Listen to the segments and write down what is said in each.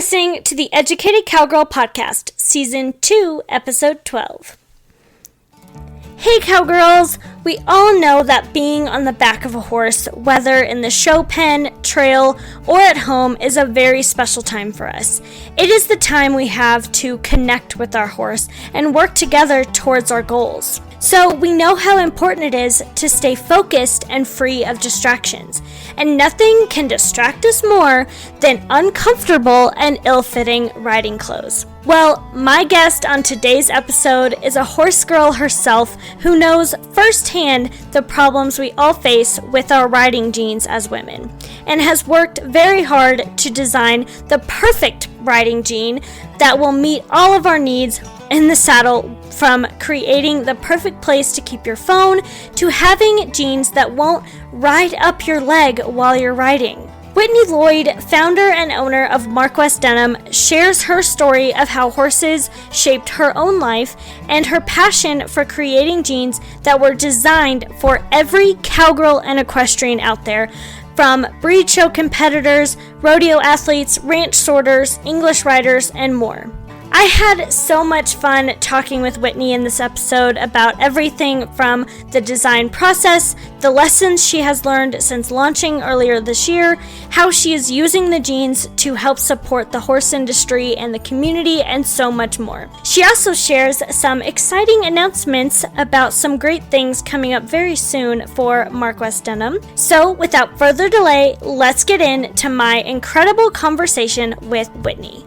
listening to the Educated Cowgirl Podcast, Season 2, Episode 12. Hey Cowgirls! We all know that being on the back of a horse, whether in the show pen, trail, or at home, is a very special time for us. It is the time we have to connect with our horse and work together towards our goals. So we know how important it is to stay focused and free of distractions. And nothing can distract us more than uncomfortable and ill-fitting riding clothes. Well, my guest on today's episode is a horse girl herself who knows firsthand the problems we all face with our riding jeans as women, and has worked very hard to design the perfect riding jean that will meet all of our needs in the saddle, from creating the perfect place to keep your phone to having jeans that won't ride up your leg while you're riding. Whitney Lloyd, founder and owner of MarkWest Denim, shares her story of how horses shaped her own life and her passion for creating jeans that were designed for every cowgirl and equestrian out there, from breed show competitors, rodeo athletes, ranch sorters, English riders, and more. I had so much fun talking with Whitney in this episode about everything from the design process, the lessons she has learned since launching earlier this year, how she is using the jeans to help support the horse industry and the community, and so much more. She also shares some exciting announcements about some great things coming up very soon for MarkWest Denim. So without further delay, let's get into my incredible conversation with Whitney.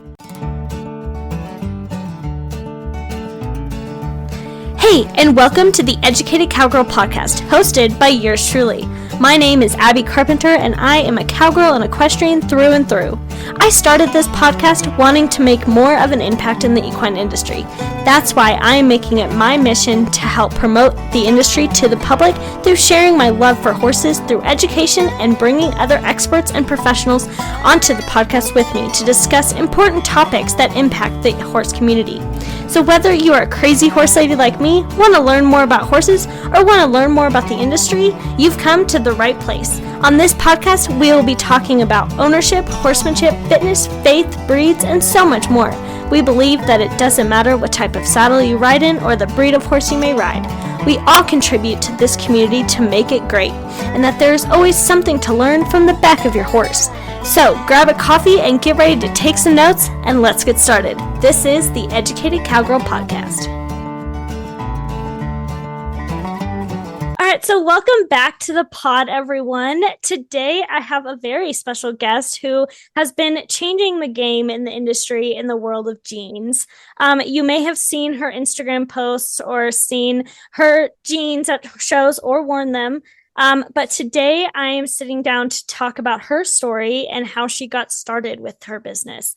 Hey, and welcome to the Educated Cowgirl Podcast, hosted by yours truly. My name is Abby Carpenter, and I am a cowgirl and equestrian through and through. I started this podcast wanting to make more of an impact in the equine industry. That's why I am making it my mission to help promote the industry to the public through sharing my love for horses through education and bringing other experts and professionals onto the podcast with me to discuss important topics that impact the horse community. So whether you are a crazy horse lady like me, want to learn more about horses, or want to learn more about the industry, you've come to the right place. On this podcast, we will be talking about ownership, horsemanship, fitness, faith, breeds, and so much more. We believe that it doesn't matter what type of saddle you ride in or the breed of horse you may ride. We all contribute to this community to make it great, and that there is always something to learn from the back of your horse. So grab a coffee and get ready to take some notes, and let's get started. This is the Educated Cowgirl Podcast. All right, so welcome back to the pod, everyone. Today, I have a very special guest who has been changing the game in the industry in the world of jeans. You may have seen her Instagram posts or seen her jeans at shows or worn them. But today I am sitting down to talk about her story and how she got started with her business.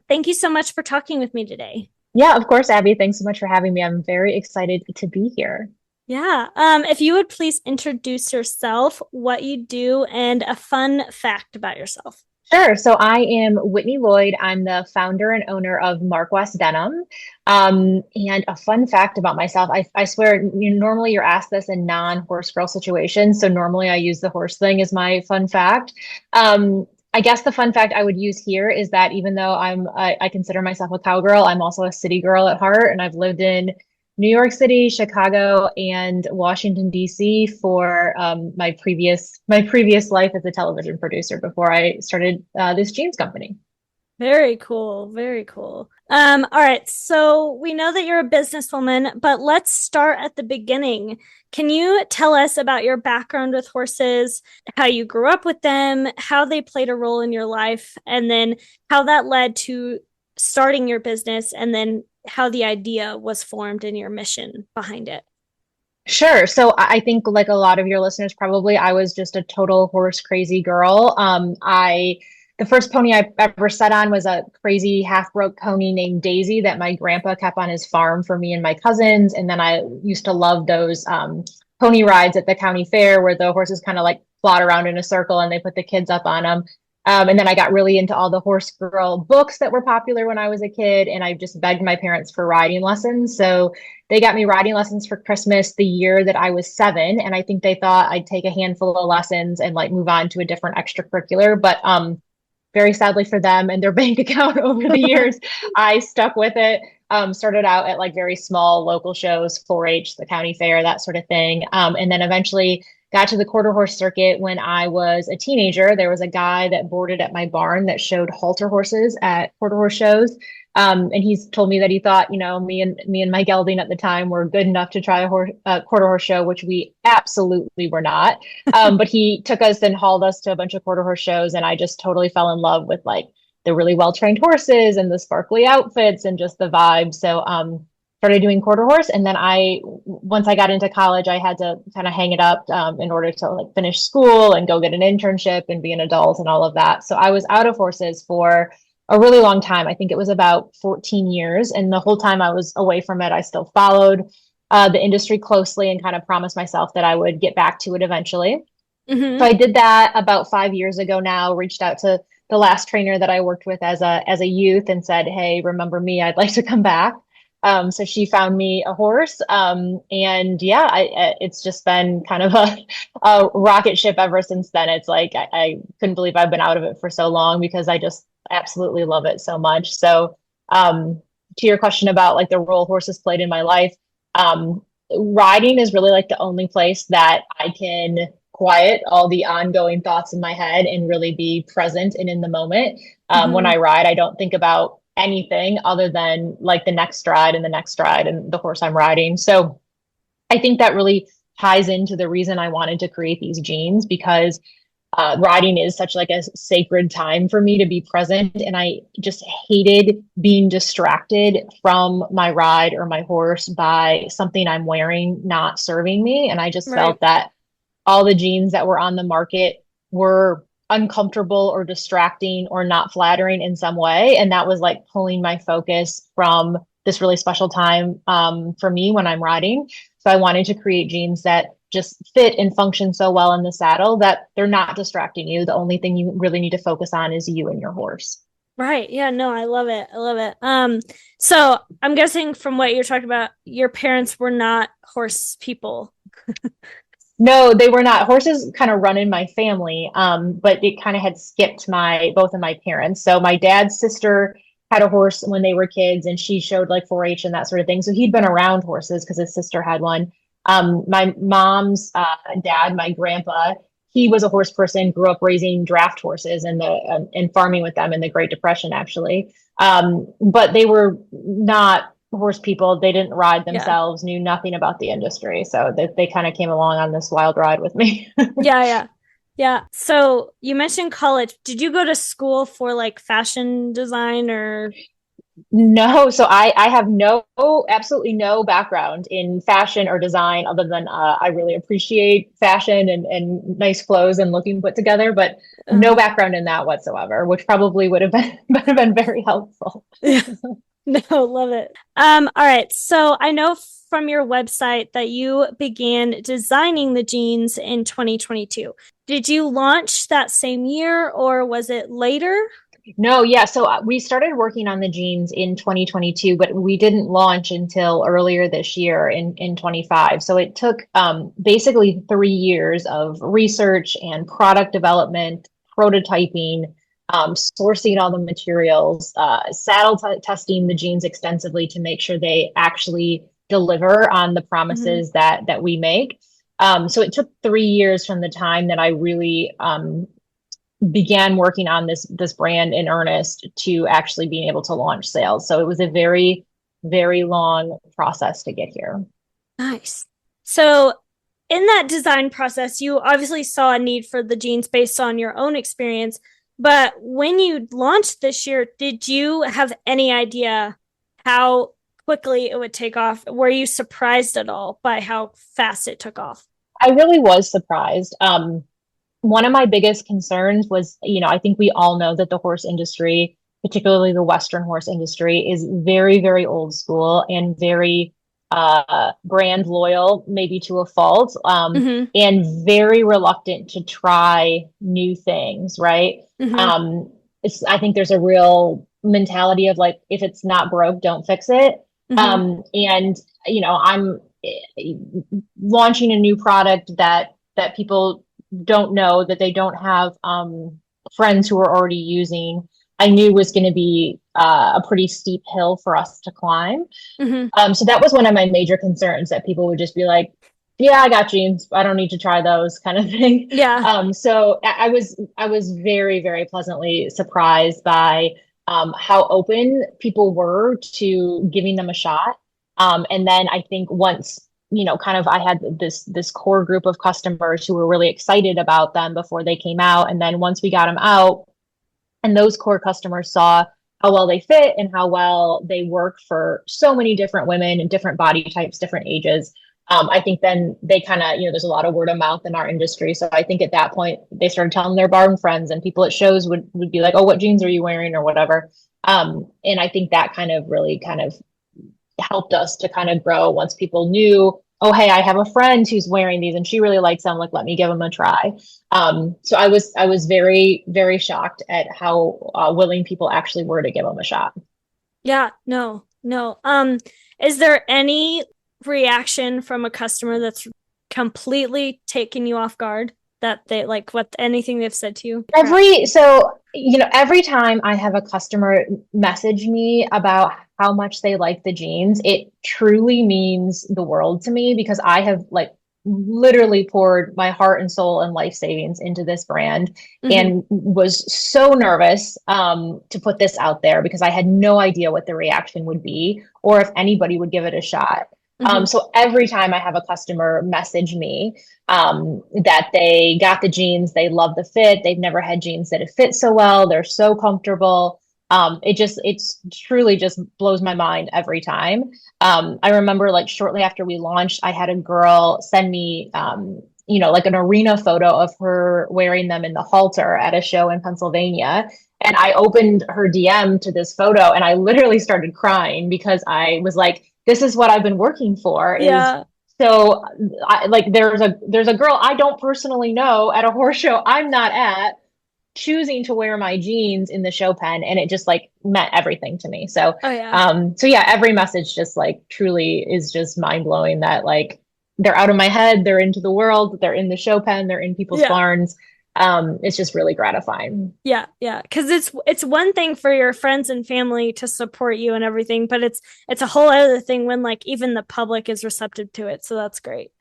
Thank you so much for talking with me today. Yeah, of course, Abby. Thanks so much for having me. I'm very excited to be here. Yeah. If you would please introduce yourself, what you do, and a fun fact about yourself. Sure. So I am Whitney Lloyd. I'm the founder and owner of MarkWest Denim. And a fun fact about myself, I swear, normally you're asked this in non-horse girl situations. So normally I use the horse thing as my fun fact. I guess the fun fact I would use here is that even though I consider myself a cowgirl, I'm also a city girl at heart, and I've lived in New York City, Chicago, and Washington, D.C. for my previous life as a television producer before I started this jeans company. Very cool. Very cool. All right. So we know that you're a businesswoman, but let's start at the beginning. Can you tell us about your background with horses, how you grew up with them, how they played a role in your life, and then how that led to starting your business, and then how the idea was formed and your mission behind it? Sure. So I think, like a lot of your listeners, probably, I was just a total horse crazy girl. The first pony I ever sat on was a crazy half-broke pony named Daisy that my grandpa kept on his farm for me and my cousins. And then I used to love those pony rides at the county fair where the horses kind of like plod around in a circle and they put the kids up on them. And then I got really into all the horse girl books that were popular when I was a kid, and I just begged my parents for riding lessons. So they got me riding lessons for Christmas the year that I was 7, and I think they thought I'd take a handful of lessons and like move on to a different extracurricular. But very sadly for them and their bank account over the years, I stuck with it. Started out at like very small local shows, 4-H, the county fair, that sort of thing. And then eventually got to the quarter horse circuit when I was a teenager. There was a guy that boarded at my barn that showed halter horses at quarter horse shows. And he's told me that he thought, me and my gelding at the time were good enough to try a quarter horse show, which we absolutely were not. But he took us and hauled us to a bunch of quarter horse shows, and I just totally fell in love with like the really well trained horses and the sparkly outfits and just the vibe. So started doing quarter horse, and then once I got into college, I had to kind of hang it up in order to like finish school and go get an internship and be an adult and all of that. So I was out of horses for a really long time. I think it was about 14 years. And the whole time I was away from it, I still followed the industry closely and kind of promised myself that I would get back to it eventually. So I did that about 5 years ago now, reached out to the last trainer that I worked with as a youth and said, "Hey, remember me? I'd like to come back." So she found me a horse. And yeah, it's just been kind of a rocket ship ever since then. It's like, I couldn't believe I've been out of it for so long because I just absolutely love it so much. So, to your question about like the role horses played in my life, riding is really like the only place that I can quiet all the ongoing thoughts in my head and really be present and in the moment. When I ride, I don't think about anything other than like the next stride and the next stride and the horse I'm riding. So I think that really ties into the reason I wanted to create these jeans, because riding is such like a sacred time for me to be present. And I just hated being distracted from my ride or my horse by something I'm wearing not serving me. And I just felt that all the jeans that were on the market were uncomfortable or distracting or not flattering in some way. And that was like pulling my focus from this really special time for me when I'm riding. So I wanted to create jeans that just fit and function so well in the saddle that they're not distracting you. The only thing you really need to focus on is you and your horse. Right. Yeah, no, I love it. I love it. So I'm guessing from what you're talking about, your parents were not horse people. No, they were not. Horses kind of run in my family, but it kind of had skipped both of my parents. So my dad's sister had a horse when they were kids, and she showed like 4-H and that sort of thing. So he'd been around horses because his sister had one. My mom's dad, my grandpa, he was a horse person, grew up raising draft horses and farming with them in the Great Depression, actually. But they were not horse people. They didn't ride themselves, knew nothing about the industry. So they kind of came along on this wild ride with me. Yeah. So you mentioned college. Did you go to school for like fashion design or? No, so I have absolutely no background in fashion or design other than I really appreciate fashion and nice clothes and looking put together, but no background in that whatsoever, which probably would have been very helpful. Yeah. No, love it. All right. So I know from your website that you began designing the jeans in 2022. Did you launch that same year or was it later? No, yeah. So we started working on the jeans in 2022, but we didn't launch until earlier this year in 25. So it took basically 3 years of research and product development, prototyping, sourcing all the materials, testing the jeans extensively to make sure they actually deliver on the promises that we make. So it took 3 years from the time that I really began working on this brand in earnest to actually being able to launch sales. So it was a very, very long process to get here. Nice. So in that design process, you obviously saw a need for the jeans based on your own experience. But when you launched this year, did you have any idea how quickly it would take off? Were you surprised at all by how fast it took off? I really was surprised. One of my biggest concerns was, I think we all know that the horse industry, particularly the Western horse industry, is very, very old school and very brand loyal, maybe to a fault, and very reluctant to try new things, right? I think there's a real mentality of like, if it's not broke, don't fix it. And, I'm launching a new product that people don't know, that they don't have friends who were already using, I knew was going to be a pretty steep hill for us to climb. Hmm. So that was one of my major concerns, that people would just be like, yeah, I got jeans. I don't need to try those, kind of thing. Yeah. So I was very, very pleasantly surprised by how open people were to giving them a shot. And then I think once, kind of I had this core group of customers who were really excited about them before they came out. And then once we got them out, and those core customers saw how well they fit and how well they work for so many different women and different body types, different ages. I think then they kind of, there's a lot of word of mouth in our industry. So I think at that point they started telling their barn friends, and people at shows would be like, oh, what jeans are you wearing or whatever. And I think that kind of really kind of helped us to kind of grow once people knew, oh, hey, I have a friend who's wearing these and she really likes them. Like, let me give them a try. So I was very, very shocked at how willing people actually were to give them a shot. Yeah. No, no. Is there any reaction from a customer that's completely taken you off guard, that they like what anything they've said to you? Every time I have a customer message me about how much they like the jeans, it truly means the world to me, because I have like literally poured my heart and soul and life savings into this brand, Mm-hmm. and was so nervous to put this out there because I had no idea what the reaction would be or if anybody would give it a shot. Mm-hmm. So every time I have a customer message me that they got the jeans, they love the fit, they've never had jeans that have fit so well, they're so comfortable. It's truly just blows my mind every time. I remember like shortly after we launched, I had a girl send me, like an arena photo of her wearing them in the halter at a show in Pennsylvania. And I opened her DM to this photo and I literally started crying because I was like, this is what I've been working for, is Yeah. so like there's a girl I don't personally know at a horse show I'm not at, choosing to wear my jeans in the show pen, and it just like meant everything to me. So Oh yeah. so yeah, every message just like truly is just mind blowing, that like they're out of my head, they're into the world, they're in the show pen, they're in people's Yeah. barns. It's just really gratifying. Yeah, yeah, because it's one thing for your friends and family to support you and everything, but it's a whole other thing when like even the public is receptive to it. So that's great.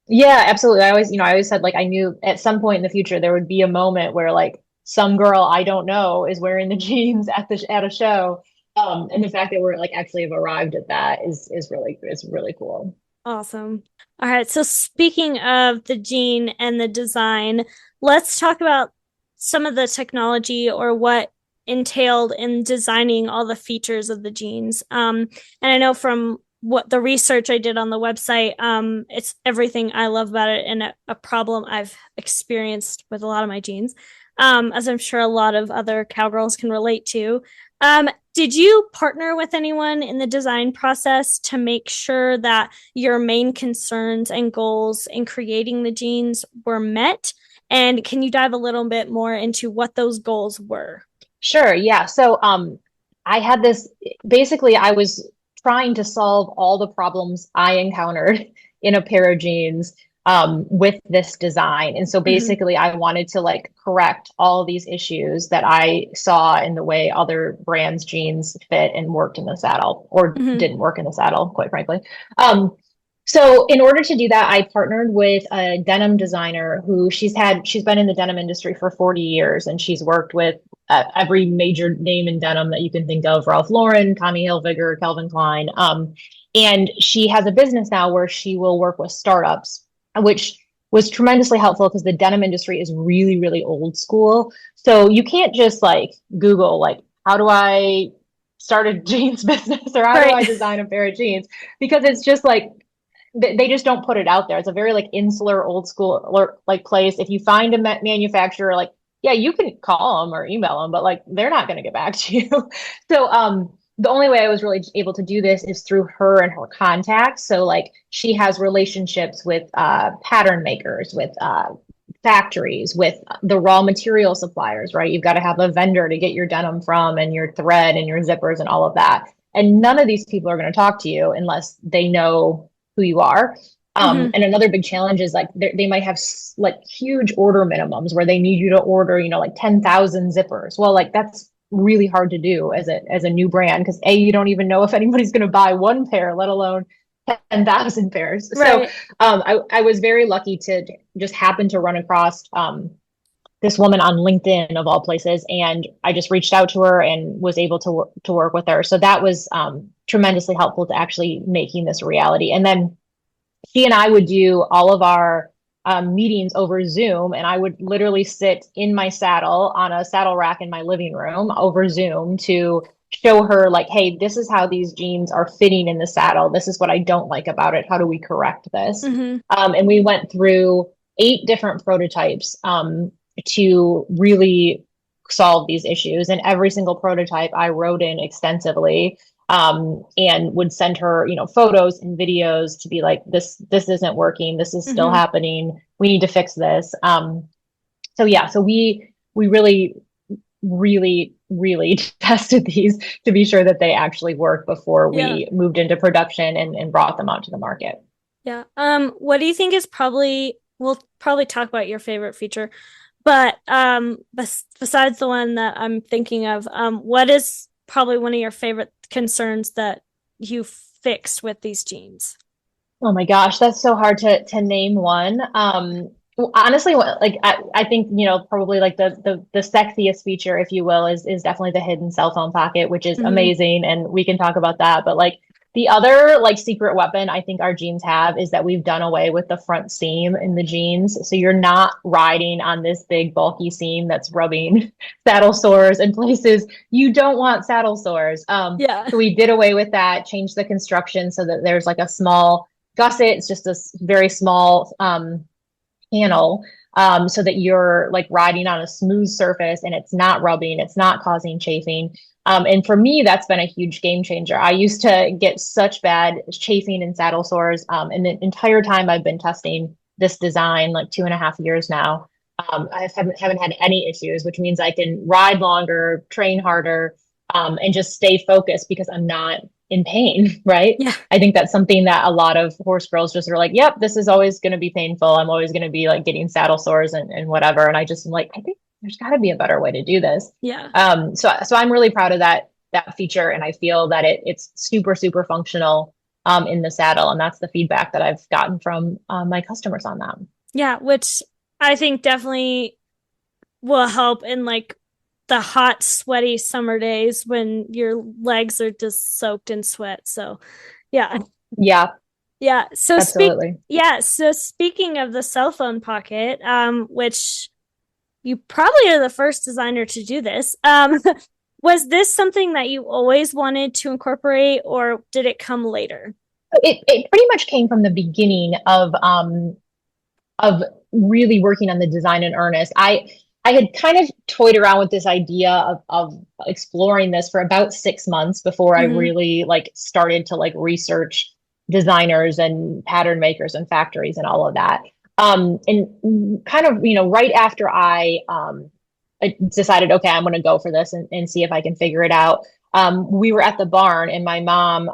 Yeah, absolutely. I always said like I knew at some point in the future there would be a moment where like some girl I don't know is wearing the jeans at a show. And the fact that we're like actually have arrived at that is really cool. Awesome. All right. So speaking of the jean and the design, let's talk about some of the technology or what entailed in designing all the features of the jeans. And I know from what the research I did on the website, it's everything I love about it, and a problem I've experienced with a lot of my jeans, as I'm sure a lot of other cowgirls can relate to. Did you partner with anyone in the design process to make sure that your main concerns and goals in creating the jeans were met? And can you dive a little bit more into what those goals were? Sure, yeah. So I had this, basically I was trying to solve all the problems I encountered in a pair of jeans with this design. And so Mm-hmm. basically I wanted to like correct all of these issues that I saw in the way other brands' jeans fit and worked in the saddle, or Mm-hmm. didn't work in the saddle, quite frankly. So in order to do that, I partnered with a denim designer who she's been in the denim industry for 40 years, and she's worked with every major name in denim that you can think of: Ralph Lauren, Tommy Hilfiger, Calvin Klein. And she has a business now where she will work with startups, which was tremendously helpful because the denim industry is really, really old school. So you can't just like Google like, how do I start a jeans business, or how do Right. I design a pair of jeans? Because it's just like they just don't put it out there. It's a very like insular, old school like place. If you find a manufacturer, like yeah, you can call them or email them, but like they're not going to get back to you. So the only way I was really able to do this is through her and her contacts. So like she has relationships with pattern makers, with factories, with the raw material suppliers, right? You've got to have a vendor to get your denim from, and your thread and your zippers and all of that. And none of these people are going to talk to you unless they know who you are. Mm-hmm. And another big challenge is like they might have like huge order minimums where they need you to order, like 10,000 zippers. Well, like that's really hard to do as a new brand because A, you don't even know if anybody's going to buy one pair, let alone 10,000 pairs. So Right. I was very lucky to just happen to run across this woman on LinkedIn of all places, and I just reached out to her and was able to work with her. So that was tremendously helpful to actually making this a reality. And then she and I would do all of our meetings over Zoom, and I would literally sit in my saddle on a saddle rack in my living room over Zoom to show her, like, hey, this is how these jeans are fitting in the saddle. This is what I don't like about it. How do we correct this? Mm-hmm. And we went through 8 different prototypes to really solve these issues. And every single prototype I wrote in extensively and would send her, photos and videos to be like, this isn't working. This is still Mm-hmm. happening. We need to fix this. So yeah, so we really, really, really tested these to be sure that they actually work before Yeah. we moved into production and brought them out to the market. Yeah. What do you think is probably, we'll probably talk about your favorite feature, but besides the one that I'm thinking of, what is probably one of your favorite concerns that you fixed with these jeans? Oh my gosh, that's so hard to name one. Well, honestly, like I think probably like the sexiest feature, if you will, is definitely the hidden cell phone pocket, which is Mm-hmm. amazing, and we can talk about that. But like the other like secret weapon I think our jeans have is that we've done away with the front seam in the jeans, so you're not riding on this big bulky seam that's rubbing saddle sores and places you don't want saddle sores. Yeah. So we did away with that, changed the construction so that there's like a small gusset. It's just a very small panel so that you're like riding on a smooth surface and it's not rubbing, it's not causing chafing. And for me, that's been a huge game changer. I used to get such bad chafing and saddle sores. And the entire time I've been testing this design, like 2.5 years now, I haven't had any issues, which means I can ride longer, train harder, and just stay focused because I'm not in pain, right? Yeah. I think that's something that a lot of horse girls just are like, yep, this is always going to be painful. I'm always going to be like getting saddle sores and whatever. And I just am like, I think there's got to be a better way to do this. Yeah. So I'm really proud of that feature, and I feel that it's super super functional in the saddle, and that's the feedback that I've gotten from my customers on that. Yeah. Which I think definitely will help in like the hot, sweaty summer days when your legs are just soaked in sweat. So, yeah. Yeah, Yeah. absolutely. So speaking of the cell phone pocket, which you probably are the first designer to do this. Was this something that you always wanted to incorporate, or did it come later? It pretty much came from the beginning of really working on the design in earnest. I had kind of toyed around with this idea of exploring this for about 6 months before I Mm-hmm. really like started to like research designers and pattern makers and factories and all of that. And kind of, right after I decided, okay, I'm going to go for this and see if I can figure it out. We were at the barn, and my mom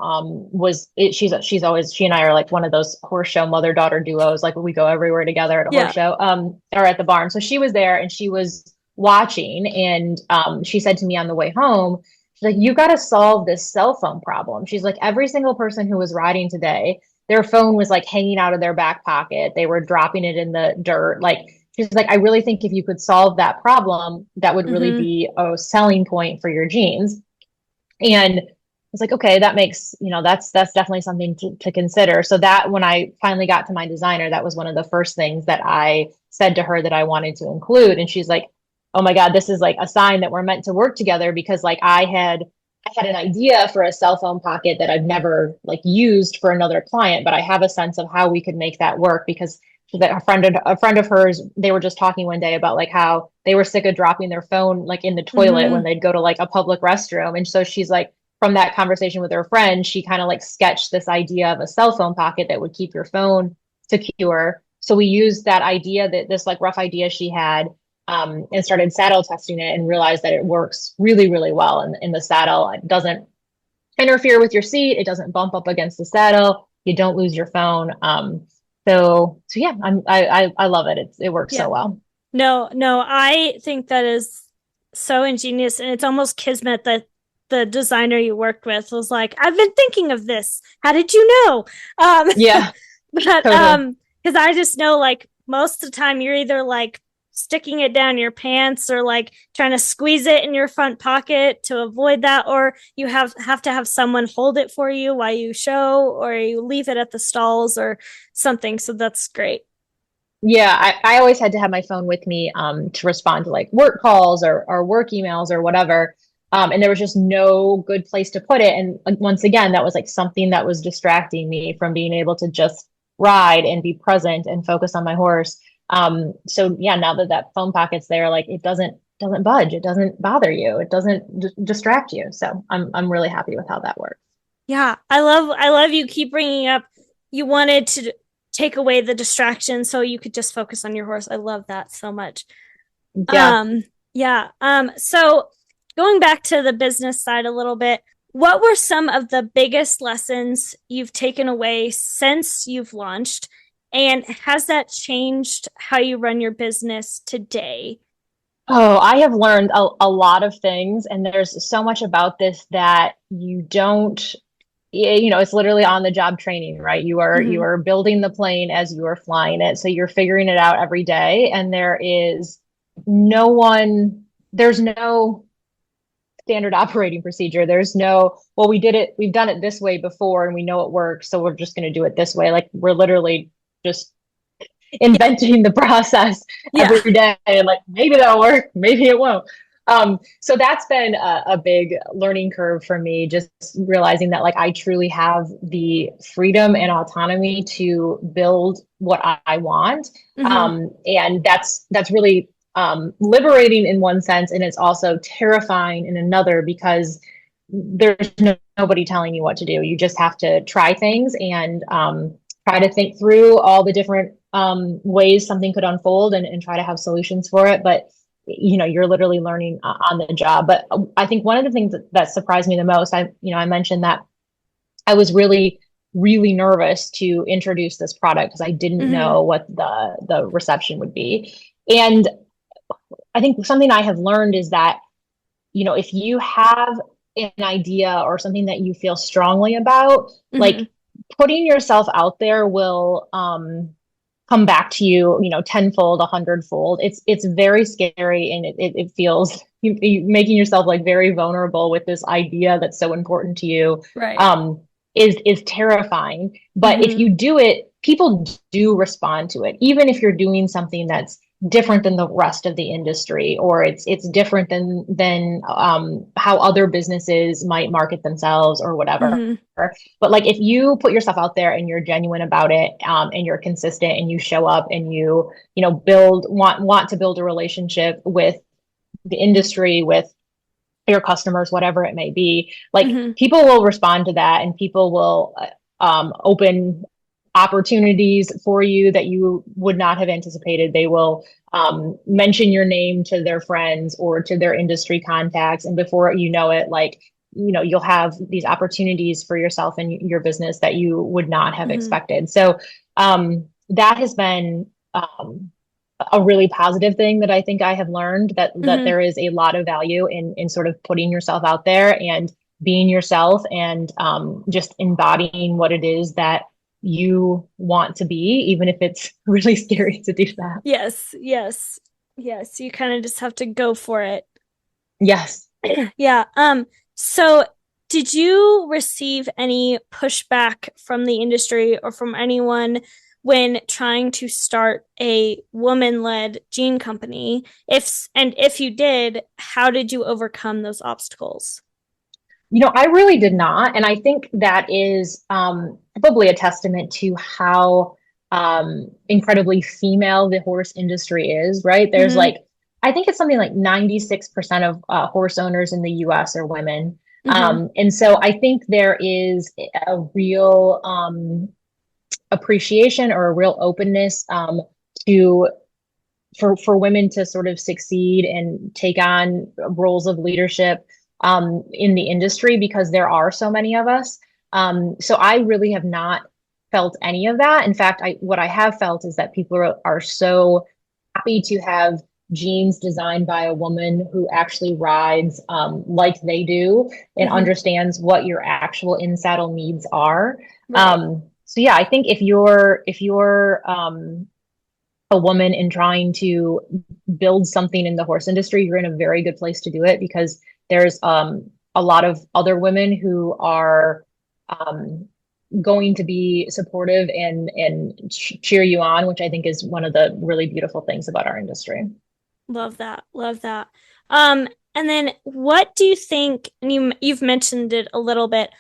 she's always, she and I are like one of those horse show mother daughter duos, like we go everywhere together at a horse Yeah. show or at the barn. So she was there and she was watching, and she said to me on the way home, she's like, you got to solve this cell phone problem. She's like, every single person who was riding today, their phone was like hanging out of their back pocket, they were dropping it in the dirt, like she's like, I really think if you could solve that problem, that would really Mm-hmm. be a selling point for your jeans. And I was like, okay, that makes, that's definitely something to consider. So that when I finally got to my designer, that was one of the first things that I said to her that I wanted to include. And she's like, oh my God, this is like a sign that we're meant to work together, because like I had an idea for a cell phone pocket that I've never like used for another client, but I have a sense of how we could make that work, because that a friend of hers, they were just talking one day about like how they were sick of dropping their phone like in the toilet when Mm-hmm. they'd go to like a public restroom. And so she's like, from that conversation with her friend, she kind of like sketched this idea of a cell phone pocket that would keep your phone secure. So we used that idea, that this like rough idea she had, and started saddle testing it and realized that it works really, really well in the saddle. It doesn't interfere with your seat. It doesn't bump up against the saddle. You don't lose your phone. So yeah, I love it. It works Yeah. so well. No, no, I think that is so ingenious, and it's almost kismet that the designer you worked with was like, I've been thinking of this. How did you know? Um, Yeah, but totally. because I just know like most of the time you're either like sticking it down your pants or like trying to squeeze it in your front pocket to avoid that, or you have to have someone hold it for you while you show, or you leave it at the stalls or something. So that's great. Yeah, I always had to have my phone with me to respond to like work calls or work emails or whatever. And there was just no good place to put it. And once again, that was like something that was distracting me from being able to just ride and be present and focus on my horse. So yeah, now that that phone pocket's there, like it doesn't budge, it doesn't bother you, it doesn't distract you. So I'm really happy with how that works. Yeah, I love you keep bringing up you wanted to take away the distraction so you could just focus on your horse. I love that so much. Yeah. Yeah. So going back to the business side a little bit, what were some of the biggest lessons you've taken away since you've launched? And has that changed how you run your business today? Oh, I have learned a lot of things, and there's so much about this that you don't, it's literally on the job training, right? You Mm-hmm. are building the plane as you are flying it. So you're figuring it out every day, and no one, there's no standard operating procedure. There's no, well, we've done it this way before and we know it works, so we're just going to do it this way. Like we're literally just Yeah. inventing the process Yeah. every day and like maybe that'll work, maybe it won't. So that's been a big learning curve for me, just realizing that like I truly have the freedom and autonomy to build what I want. Mm-hmm. And that's really liberating in one sense, and it's also terrifying in another because nobody telling you what to do. You just have to try things and try to think through all the different ways something could unfold and try to have solutions for it. But you're literally learning on the job. But I think one of the things that surprised me the most, I mentioned that I was really, really nervous to introduce this product because I didn't Mm-hmm. know what the reception would be. And I think something I have learned is that, if you have an idea or something that you feel strongly about, Mm-hmm. like putting yourself out there will come back to you, tenfold, a hundredfold. It's very scary, and it feels you making yourself like very vulnerable with this idea that's so important to you. Right. Um, is terrifying. But if Mm-hmm. you do it, people do respond to it, even if you're doing something that's different than the rest of the industry, or it's different than how other businesses might market themselves or whatever. Mm-hmm. But like if you put yourself out there and you're genuine about it, and you're consistent and you show up and want to build a relationship with the industry, with your customers, whatever it may be, like Mm-hmm. people will respond to that, and people will open opportunities for you that you would not have anticipated. They will mention your name to their friends or to their industry contacts. And before you know it, like, you'll have these opportunities for yourself and your business that you would not have Mm-hmm. expected. So that has been a really positive thing that I think I have learned, that Mm-hmm. there is a lot of value in sort of putting yourself out there and being yourself, and just embodying what it is that you want to be, even if it's really scary to do that. Yes, yes, yes. You kind of just have to go for it. Yes. Yeah. So did you receive any pushback from the industry or from anyone when trying to start a woman-led jean company? If you did, how did you overcome those obstacles? I really did not. And I think that is probably a testament to how incredibly female the horse industry is, right? There's Mm-hmm. like, I think it's something like 96% of horse owners in the US are women. Mm-hmm. And so I think there is a real appreciation or a real openness to for women to sort of succeed and take on roles of leadership in the industry, because there are so many of us. So I really have not felt any of that. In fact, what I have felt is that people are so happy to have jeans designed by a woman who actually rides like they do and Hmm. understands what your actual in saddle needs are. Right. So yeah, I think if you're a woman and trying to build something in the horse industry, you're in a very good place to do it because there's a lot of other women who are um, going to be supportive and cheer you on, which I think is one of the really beautiful things about our industry. Love that. Love that. And then what do you think, and you've mentioned it a little bit,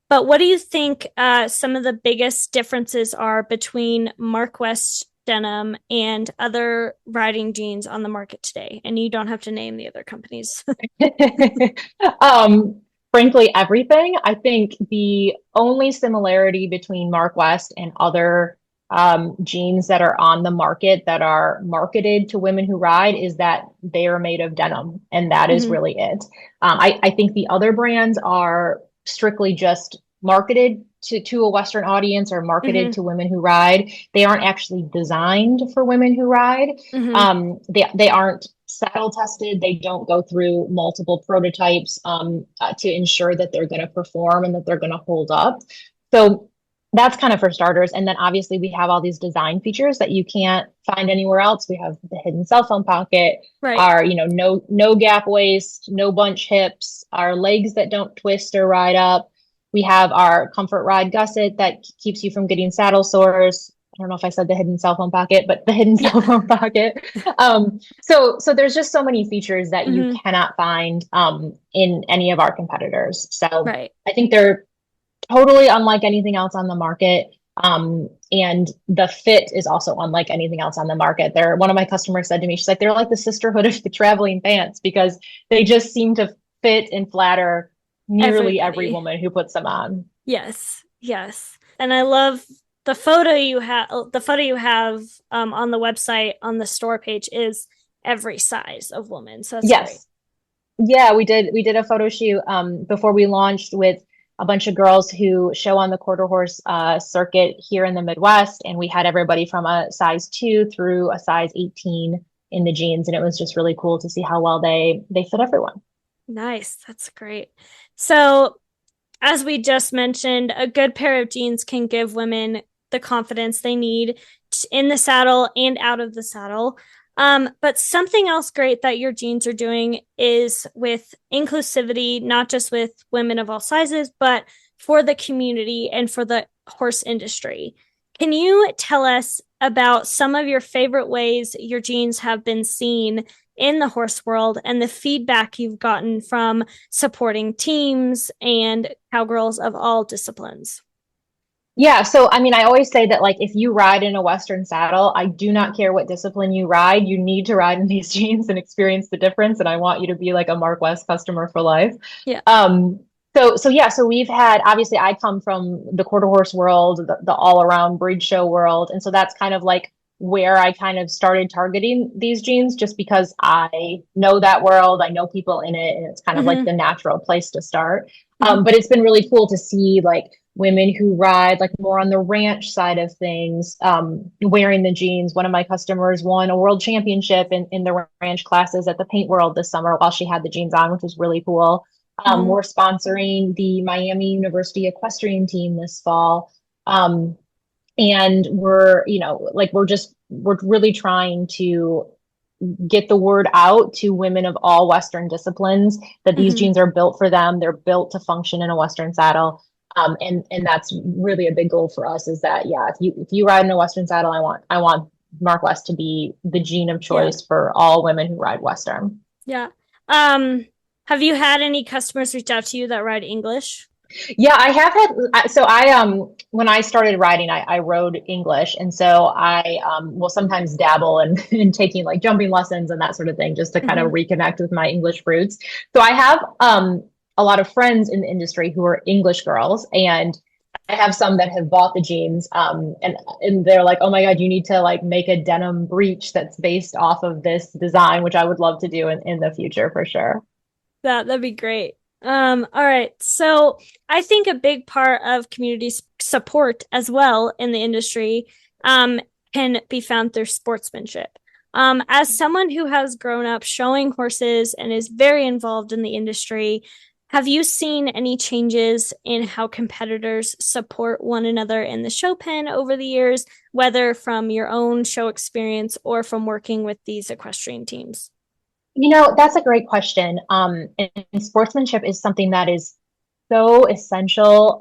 but what do you think some of the biggest differences are between MarkWest denim and other riding jeans on the market today? And you don't have to name the other companies. um, Frankly, everything. I think the only similarity between Mark West and other jeans that are on the market that are marketed to women who ride is that they are made of denim, and that is Hmm. really it. I think the other brands are strictly just marketed to a Western audience or marketed Hmm. to women who ride. They aren't actually designed for women who ride. Hmm. They aren't saddle tested. They don't go through multiple prototypes to ensure that they're going to perform and that they're going to hold up. So that's kind of for starters. And then obviously we have all these design features that you can't find anywhere else. We have the hidden cell phone pocket, Right. our, no gap waist, no bunch hips, our legs that don't twist or ride up. We have our comfort ride gusset that keeps you from getting saddle sores. I don't know if I said the hidden cell phone pocket, but the hidden cell Yeah. phone pocket. So there's just so many features that you Hmm. cannot find in any of our competitors. So Right. I think they're totally unlike anything else on the market. And the fit is also unlike anything else on the market. One of my customers said to me, she's like, they're like the sisterhood of the traveling pants because they just seem to fit and flatter nearly every Everybody. woman who puts them on. Yes. Yes. And I love the photo you have on the website on the store page is every size of woman. So that's great. Yes. Yeah, we did a photo shoot before we launched with a bunch of girls who show on the quarter horse circuit here in the Midwest, and we had everybody from a size 2 through a size 18 in the jeans, and it was just really cool to see how well they fit everyone. Nice. That's great. So, as we just mentioned, a good pair of jeans can give women the confidence they need in the saddle and out of the saddle. But something else great that your jeans are doing is with inclusivity, not just with women of all sizes, but for the community and for the horse industry. Can you tell us about some of your favorite ways your jeans have been seen in the horse world and the feedback you've gotten from supporting teams and cowgirls of all disciplines? Yeah, so I mean, I always say that like if you ride in a Western saddle, I do not care what discipline you ride, you need to ride in these jeans and experience the difference. And I want you to be like a Mark West customer for life. Yeah. Um, so yeah, so we've had obviously I come from the quarter horse world, the all around breed show world, and so that's kind of like where I kind of started targeting these jeans, just because I know that world, I know people in it, and it's kind of like Mm-hmm. the natural place to start. Mm-hmm. But it's been really cool to see like women who ride like more on the ranch side of things, wearing the jeans. One of my customers won a world championship in the ranch classes at the Paint World this summer while she had the jeans on, which was really cool. Mm-hmm. We're sponsoring the Miami University equestrian team this fall. And we're really trying to get the word out to women of all Western disciplines that these Mm-hmm. jeans are built for them. They're built to function in a Western saddle. And that's really a big goal for us is that, yeah, if you ride in a Western saddle, I want Mark West to be the jean of Yeah. choice for all women who ride Western. Yeah. Um, have you had any customers reach out to you that ride English? Yeah, I have had. So I when I started riding, I rode English, and so I will sometimes dabble in taking like jumping lessons and that sort of thing, just to kind Mm-hmm. of reconnect with my English roots. So I have a lot of friends in the industry who are English girls, and I have some that have bought the jeans, and they're like, oh my God, you need to like make a denim breech that's based off of this design, which I would love to do in the future for sure. That'd be great. All right. So I think a big part of community support as well in the industry can be found through sportsmanship. As someone who has grown up showing horses and is very involved in the industry, have you seen any changes in how competitors support one another in the show pen over the years, whether from your own show experience or from working with these equestrian teams? That's a great question. And sportsmanship is something that is so essential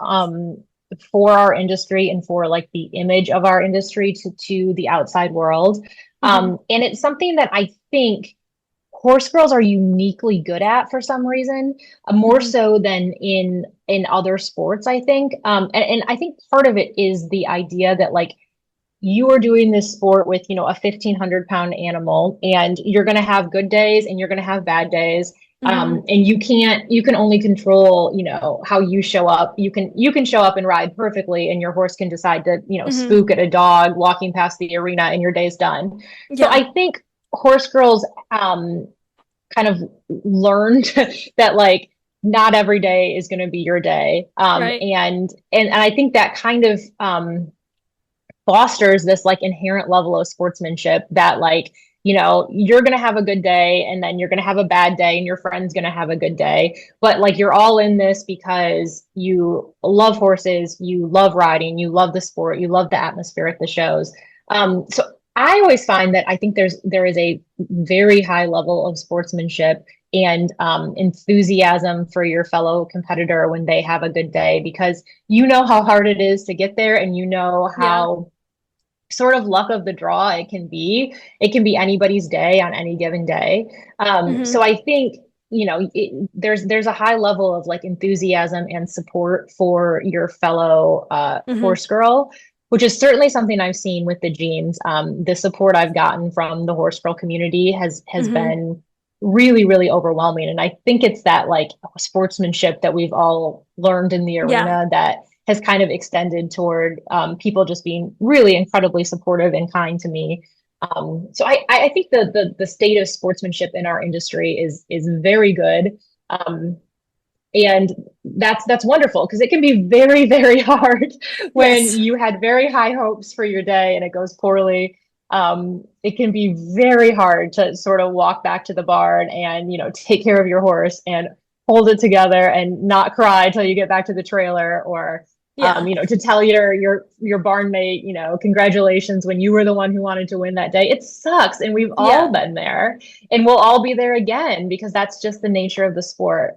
for our industry and for like the image of our industry to the outside world. And it's something that I think horse girls are uniquely good at for some reason, more so than in other sports, I think. And I think part of it is the idea that like you are doing this sport with, a 1,500-pound animal, and you're going to have good days and you're going to have bad days. And you can only control, how you show up. You can show up and ride perfectly, and your horse can decide to, spook at a dog walking past the arena, and your day's done. So I think horse girls, kind of learned that like not every day is going to be your day. Right. And I think that kind of, fosters this like inherent level of sportsmanship that like, you're going to have a good day, and then you're going to have a bad day, and your friend's going to have a good day. But like, you're all in this because you love horses, you love riding, you love the sport, you love the atmosphere at the shows. So I always find that I think there is a very high level of sportsmanship and enthusiasm for your fellow competitor when they have a good day, because you know how hard it is to get there, and you know how sort of luck of the draw it can be. It can be anybody's day on any given day. So I think, there's a high level of like enthusiasm and support for your fellow horse girl, which is certainly something I've seen with the jeans. The support I've gotten from the horse girl community has been really, really overwhelming. And I think it's that like sportsmanship that we've all learned in the arena that has kind of extended toward people just being really incredibly supportive and kind to me. So I think the state of sportsmanship in our industry is very good. And that's wonderful, because it can be very, very hard when you had very high hopes for your day and it goes poorly. It can be very hard to sort of walk back to the barn and, take care of your horse and hold it together and not cry till you get back to the trailer, or to tell your barn mate, congratulations when you were the one who wanted to win that day. It sucks. And we've all been there, and we'll all be there again, because that's just the nature of the sport.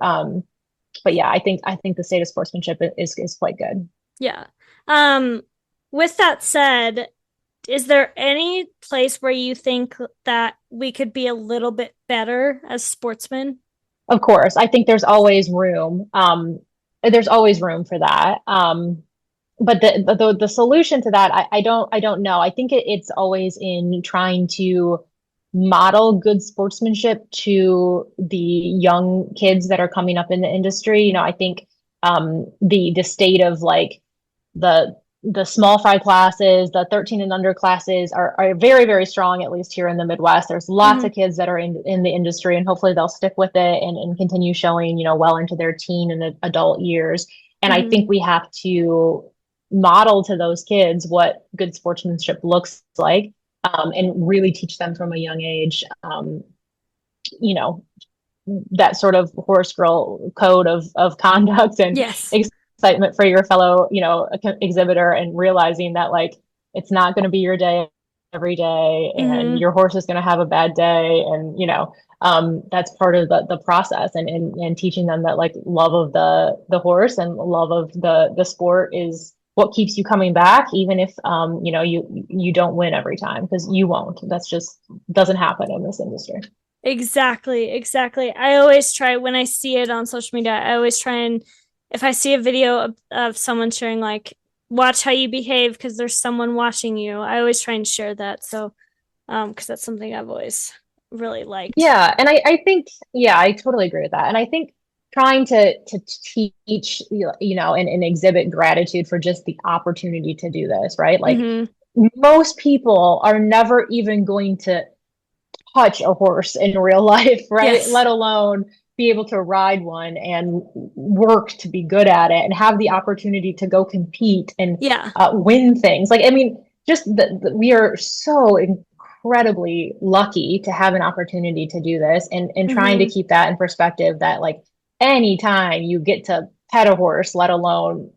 But yeah, I think the state of sportsmanship is quite good. Yeah. With that said, is there any place where you think that we could be a little bit better as sportsmen? Of course, I think there's always room. There's always room for that. But the solution to that, I don't know. I think it's always in trying to model good sportsmanship to the young kids that are coming up in the industry. I think the state of like the small fry classes, the 13 and under classes are very, very strong, at least here in the Midwest. There's lots of kids that are in the industry, and hopefully they'll stick with it and continue showing, well into their teen and adult years. And I think we have to model to those kids what good sportsmanship looks like, and really teach them from a young age, that sort of horse girl code of conduct and excitement for your fellow, exhibitor, and realizing that like it's not going to be your day every day, and your horse is going to have a bad day, and that's part of the process, and teaching them that like love of the horse and love of the sport is what keeps you coming back, even if you don't win every time, because you won't. That's just doesn't happen in this industry. Exactly. I always try, when I see it on social media, I always try, and if I see a video of someone sharing like, watch how you behave because there's someone watching you, I always try and share that. So because that's something I've always really liked. Yeah, and I think I totally agree with that. And I think trying to teach, and exhibit gratitude for just the opportunity to do this, right? Like most people are never even going to touch a horse in real life, right? Let alone be able to ride one and work to be good at it and have the opportunity to go compete and Yeah. win things. Like, I mean, just we are so incredibly lucky to have an opportunity to do this, and trying to Hmm. keep that in perspective that like anytime you get to pet a horse, let alone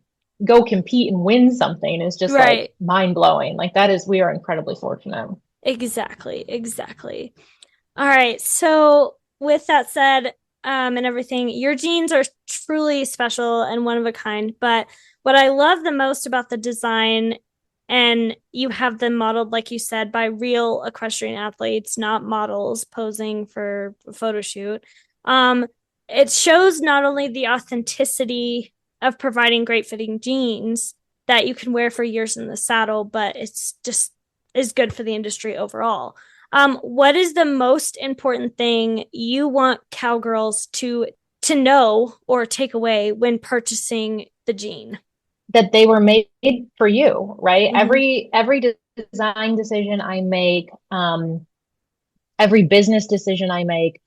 go compete and win something, is just like Right. mind blowing. Like that is, we are incredibly fortunate. Exactly. Exactly. All right. So with that said, and everything, your jeans are truly special and one of a kind. But what I love the most about the design, and you have them modeled, like you said, by real equestrian athletes, not models posing for a photo shoot. Um, it shows not only the authenticity of providing great fitting jeans that you can wear for years in the saddle, but it's just is good for the industry overall. What is the most important thing you want cowgirls to know or take away when purchasing the jean? That they were made for you, right? Mm-hmm. Every design decision I make, every business decision I make,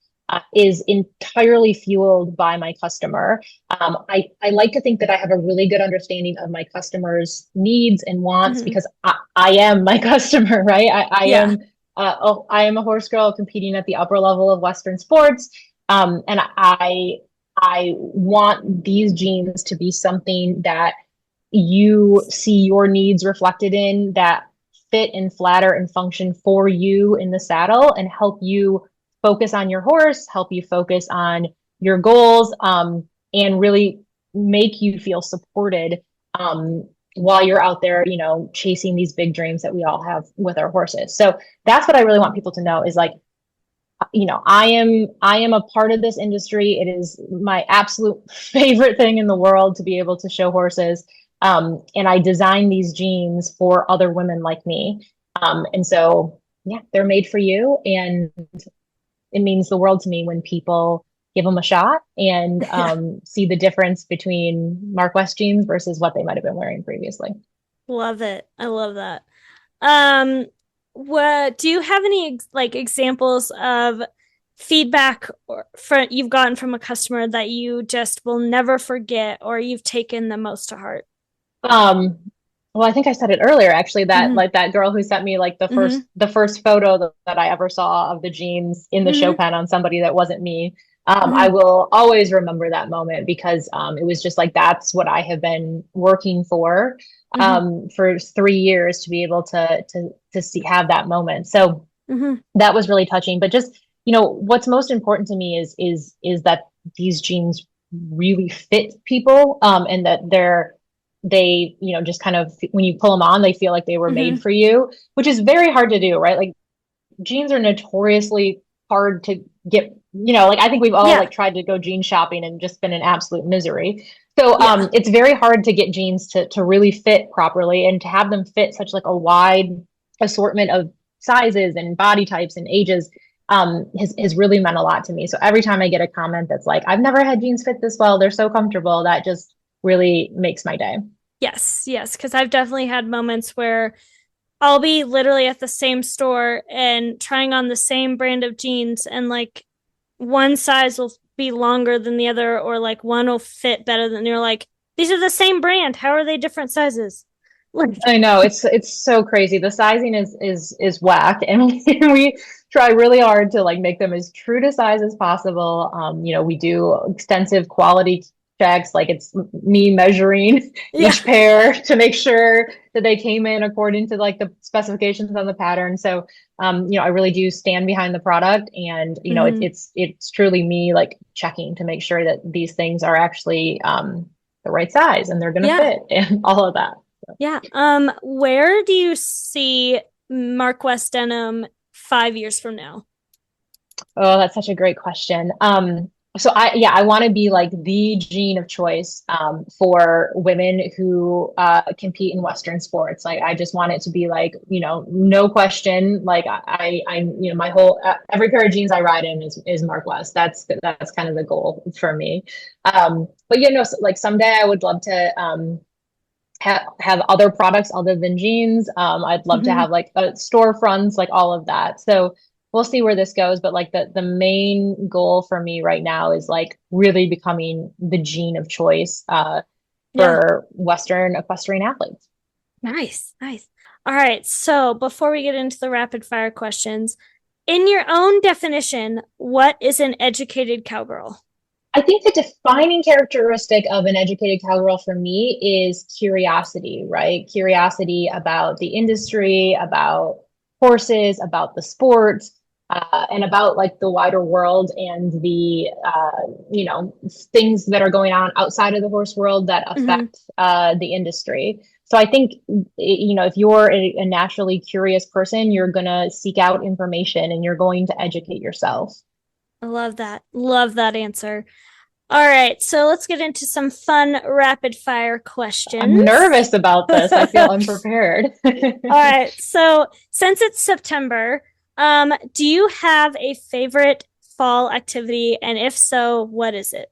is entirely fueled by my customer. I like to think that I have a really good understanding of my customers' needs and wants, Mm-hmm. because I am my customer, right? Yeah. I am a horse girl competing at the upper level of Western sports. And I want these jeans to be something that you see your needs reflected in, that fit and flatter and function for you in the saddle and help you focus on your horse, help you focus on your goals, and really make you feel supported, while you're out there, chasing these big dreams that we all have with our horses. So that's what I really want people to know is like, I am a part of this industry. It is my absolute favorite thing in the world to be able to show horses. And I design these jeans for other women like me. And so, yeah, they're made for you. And it means the world to me when people give them a shot and Yeah. see the difference between MarkWest jeans versus what they might have been wearing previously. Love it. I love that. Um, what do you have any like examples of feedback or you've gotten from a customer that you just will never forget or you've taken the most to heart? Um, well, I think I said it earlier, actually, that Mm-hmm. like that girl who sent me like the Mm-hmm. first photo that I ever saw of the jeans in the show Mm-hmm. pen on somebody that wasn't me. I Mm-hmm. will always remember that moment because it was just like that's what I have been working Mm-hmm. for 3 years to be able to see have that moment. So Mm-hmm. that was really touching. But just, what's most important to me is that these jeans really fit people, and that they, just kind of, when you pull them on, they feel like they were Mm-hmm. made for you, which is very hard to do, right? Like jeans are notoriously hard to get, like I think we've all Yeah. like tried to go jean shopping and just been in absolute misery. So Yeah. it's very hard to get jeans to really fit properly, and to have them fit such like a wide assortment of sizes and body types and ages, has really meant a lot to me. So every time I get a comment that's like, I've never had jeans fit this well, they're so comfortable, that just really makes my day. Yes. Yes. Because I've definitely had moments where I'll be literally at the same store and trying on the same brand of jeans, and like one size will be longer than the other, or like one will fit better than you're like, these are the same brand. How are they different sizes? Like, I know it's so crazy. The sizing is whack, and we try really hard to like make them as true to size as possible. We do extensive quality checks, like it's me measuring yeah. each pair to make sure that they came in according to like the specifications on the pattern. So, I really do stand behind the product, and Mm-hmm. it's truly me like checking to make sure that these things are actually the right size and they're going to Yeah. fit and all of that. Yeah. Where do you see MarkWest Denim 5 years from now? Oh, that's such a great question. So I want to be like the jean of choice, for women who compete in Western sports. Like, I just want it to be like, no question. Like my whole, every pair of jeans I ride in is Mark West. That's kind of the goal for me. But so, like someday I would love to, have other products other than jeans. I'd love to Mm-hmm. have like storefronts, like all of that. So we'll see where this goes. But like the main goal for me right now is like really becoming the jean of choice Yeah. for Western equestrian athletes. Nice. Nice. All right. So before we get into the rapid fire questions, in your own definition, what is an educated cowgirl? I think the defining characteristic of an educated cowgirl for me is curiosity, right? Curiosity about the industry, about horses, about the sport, and about like the wider world and the things that are going on outside of the horse world that Mm-hmm. affect the industry. So I think if you're a naturally curious person, you're gonna seek out information and you're going to educate yourself. I love that. Love that answer. All right. So let's get into some fun rapid fire I'm questions. nervous about this. I feel unprepared. All right. So since it's September, do you have a favorite fall activity? And if so, what is it?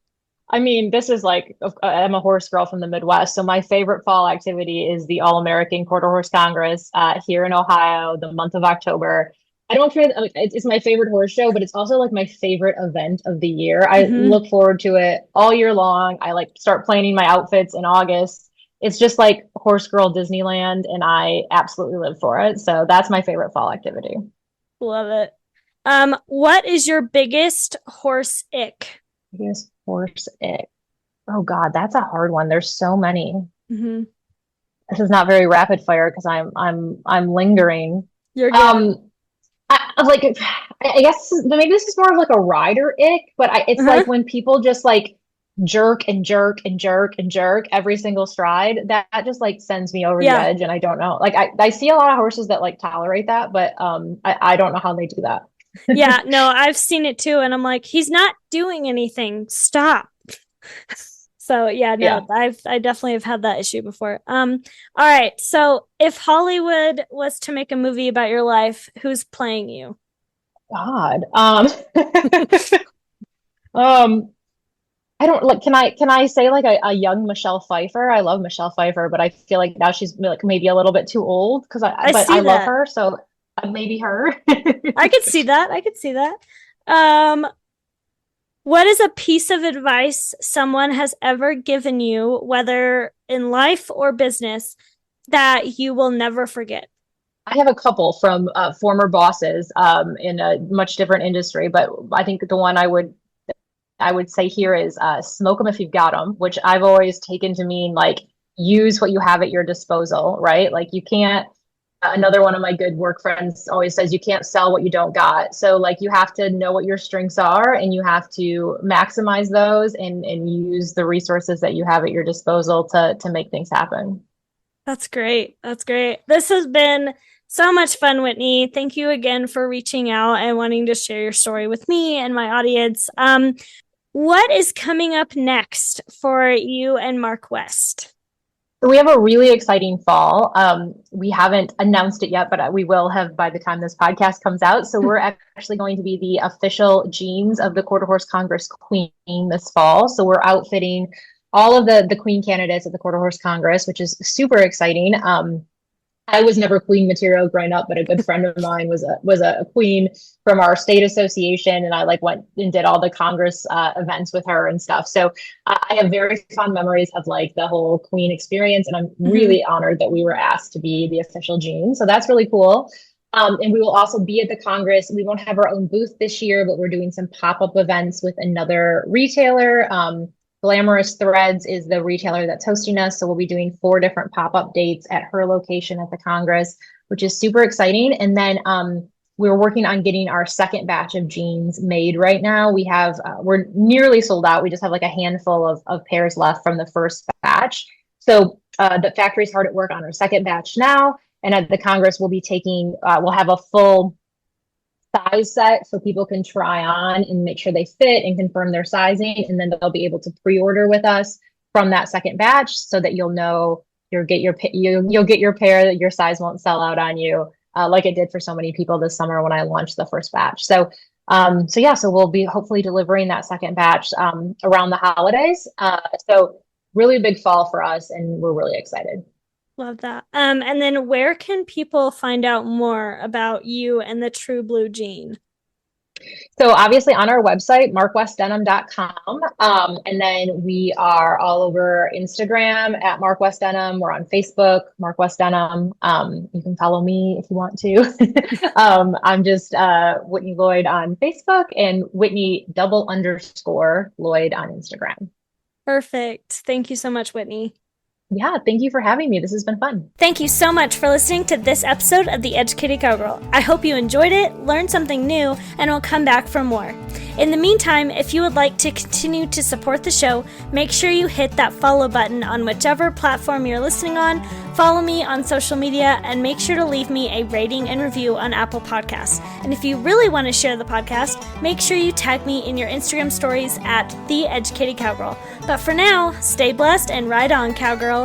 I mean, this is like, I'm a horse girl from the Midwest. So my favorite fall activity is the All-American Quarter Horse Congress here in Ohio, the month of October. I don't care, like, it's my favorite horse show, but it's also like my favorite event of the year. I Mm-hmm. look forward to it all year long. I like start planning my outfits in August. It's just like horse girl Disneyland, and I absolutely live for it. So that's my favorite fall activity. Love it. What is your biggest horse ick? Biggest horse ick. Oh God, that's a hard one. There's so many. Mm-hmm. This is not very rapid fire because I'm lingering. You're good. Um, like I guess maybe this is more of like a rider ick, but it's Uh-huh. like when people just like jerk and jerk and jerk and jerk every single stride, that just like sends me over the Yeah. edge, and I don't know. Like I see a lot of horses that like tolerate that, but I don't know how they do that. Yeah. No, I've seen it too. And I'm like, he's not doing anything. Stop. So yeah, no, Yeah. I definitely have had that issue before. All right. So if Hollywood was to make a movie about your life, who's playing you? God. Um, I don't like, can I say like a young Michelle Pfeiffer? I love Michelle Pfeiffer, but I feel like now she's like maybe a little bit too old because I but I see love that. her, so maybe her. I could see that. I could see that. Um, what is a piece of advice someone has ever given you, whether in life or business, that you will never forget? I have a couple from former bosses in a much different industry, but I think the one I would say here is smoke them if you've got them, which I've always taken to mean like use what you have at your disposal, right? Like you can't. Another one of my good work friends always says you can't sell what you don't got. So like you have to know what your strengths are and you have to maximize those and use the resources that you have at your disposal to make things happen. That's great. That's great. This has been so much fun, Whitney. Thank you again for reaching out and wanting to share your story with me and my audience. What is coming up next for you and MarkWest? So we have a really exciting fall. We haven't announced it yet, but we will have by the time this podcast comes out. So we're actually going to be the official jeans of the Quarter Horse Congress Queen this fall. So we're outfitting all of the Queen candidates at the Quarter Horse Congress, which is super exciting. I was never queen material growing up, but a good friend of mine was a queen from our state association, and I like went and did all the Congress events with her and stuff. So I have very fond memories of like the whole queen experience, and I'm Mm-hmm. really honored that we were asked to be the official jean. So that's really cool. And we will also be at the Congress. We won't have our own booth this year, but we're doing some pop-up events with another retailer. Glamorous Threads is the retailer that's hosting us. So we'll be doing 4 different pop-up dates at her location at the Congress, which is super exciting. And then we're working on getting our second batch of jeans made right now. We're nearly sold out. We just have like a handful of pairs left from the first batch. So the factory's hard at work on our second batch now. And at the Congress, we'll have a full size set so people can try on and make sure they fit and confirm their sizing. And then they'll be able to pre-order with us from that second batch so that you'll know you'll get your pair that your size won't sell out on you, like it did for so many people this summer when I launched the first batch. So we'll be hopefully delivering that second batch around the holidays. So really big fall for us, and we're really excited. Love that. And then where can people find out more about you and the True Blue Jean? So obviously on our website, markwestdenim.com. And then we are all over Instagram at MarkWest Denim. We're on Facebook, MarkWest Denim. You can follow me if you want to. I'm just Whitney Lloyd on Facebook and Whitney_Lloyd on Instagram. Perfect. Thank you so much, Whitney. Yeah, thank you for having me. This has been fun. Thank you so much for listening to this episode of The Educated Cowgirl. I hope you enjoyed it, learned something new, and will come back for more. In the meantime, if you would like to continue to support the show, make sure you hit that follow button on whichever platform you're listening on, follow me on social media, and make sure to leave me a rating and review on Apple Podcasts. And if you really want to share the podcast, make sure you tag me in your Instagram stories at The Educated Cowgirl. But for now, stay blessed and ride on, cowgirls.